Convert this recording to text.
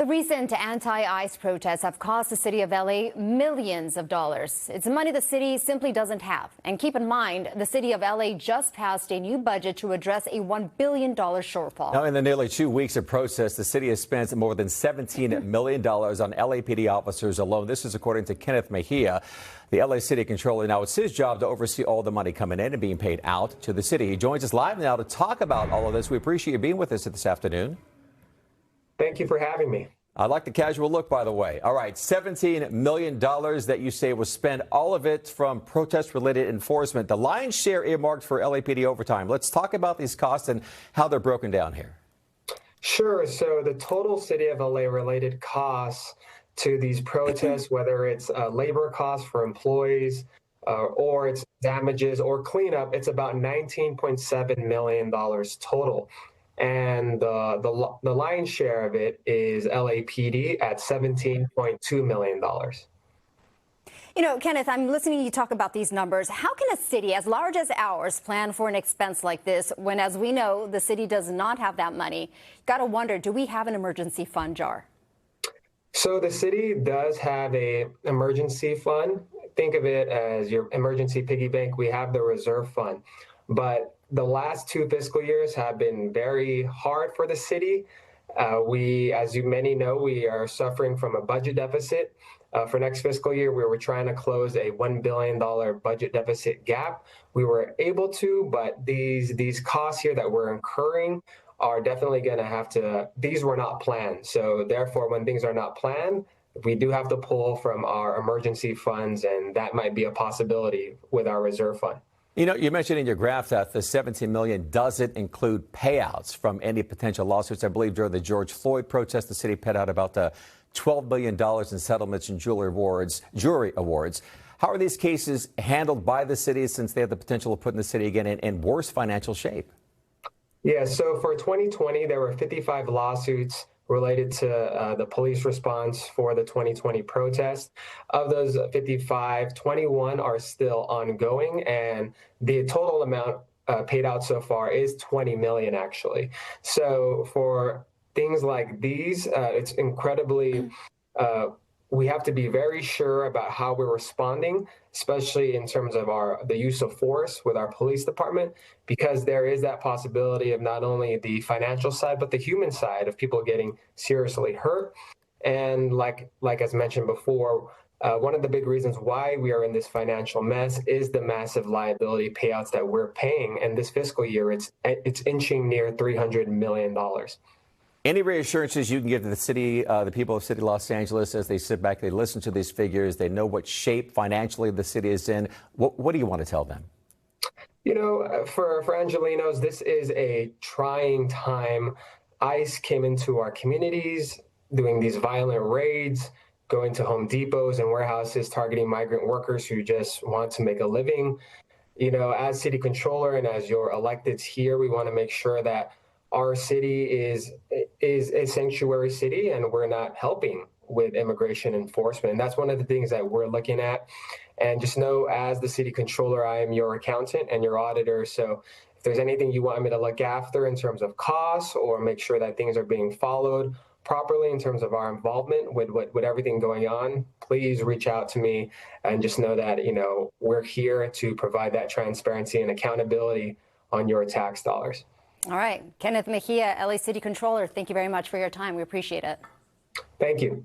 The recent anti-ICE protests have cost the city of LA millions of dollars. It's money the city simply doesn't have. And keep in mind, the city of LA just passed a new budget to address a $1 billion shortfall. Now, in the nearly 2 weeks of protests, the city has spent more than $17 million on LAPD officers alone. This is according to Kenneth Meija, the LA City Controller. Now, it's his job to oversee all the money coming in and being paid out to the city. He joins us live now to talk about all of this. We appreciate you being with us this afternoon. Thank you for having me. I like the casual look, by the way. All right, $17 million that you say was spent, all of it from protest-related enforcement. The lion's share earmarked for LAPD overtime. Let's talk about these costs and how they're broken down here. Sure. So the total City of LA related costs to these protests, whether it's labor costs for employees or it's damages or cleanup, it's about $19.7 million total. And the lion's share of it is LAPD at $17.2 million. You know, Kenneth, I'm listening to you talk about these numbers. How can a city as large as ours plan for an expense like this when, as we know, the city does not have that money? Got to wonder, do we have an emergency fund jar? So the city does have an emergency fund. Think of it as your emergency piggy bank. We have the reserve fund. But the last 2 fiscal years have been very hard for the city. As you many know, we are suffering from a budget deficit. For next fiscal year, we were trying to close a $1 billion budget deficit gap. We were able to, but these costs here that we're incurring are definitely going to have to, these were not planned. So therefore, when things are not planned, we do have to pull from our emergency funds, and that might be a possibility with our reserve fund. You know, you mentioned in your graph that the $17 million doesn't include payouts from any potential lawsuits. I believe during the George Floyd protest, the city paid out about $12 million in settlements and jury awards. How are these cases handled by the city since they have the potential of putting the city again in worse financial shape? Yeah, so for 2020, there were 55 lawsuits related to the police response for the 2020 protest. Of those 55, 21 are still ongoing, and the total amount paid out so far is $20 million, actually. So for things like these, it's incredibly, we have to be very sure about how we're responding, especially in terms of the use of force with our police department, because there is that possibility of not only the financial side, but the human side of people getting seriously hurt. And like as mentioned before, one of the big reasons why we are in this financial mess is the massive liability payouts that we're paying. And this fiscal year, it's inching near $300 million. Any reassurances you can give to the city, the people of City Los Angeles, as they sit back, they listen to these figures, they know what shape financially the city is in? What do you want to tell them? You know, for Angelenos, this is a trying time. ICE came into our communities doing these violent raids, going to Home Depots and warehouses, targeting migrant workers who just want to make a living. You know, as city controller and as your electeds here, we want to make sure that our city is a sanctuary city, and we're not helping with immigration enforcement. And that's one of the things that we're looking at. And just know, as the city controller, I am your accountant and your auditor. So if there's anything you want me to look after in terms of costs or make sure that things are being followed properly in terms of our involvement with everything going on, please reach out to me, and just know that, you know, we're here to provide that transparency and accountability on your tax dollars. All right. Kenneth Meija, LA City Controller, thank you very much for your time. We appreciate it. Thank you.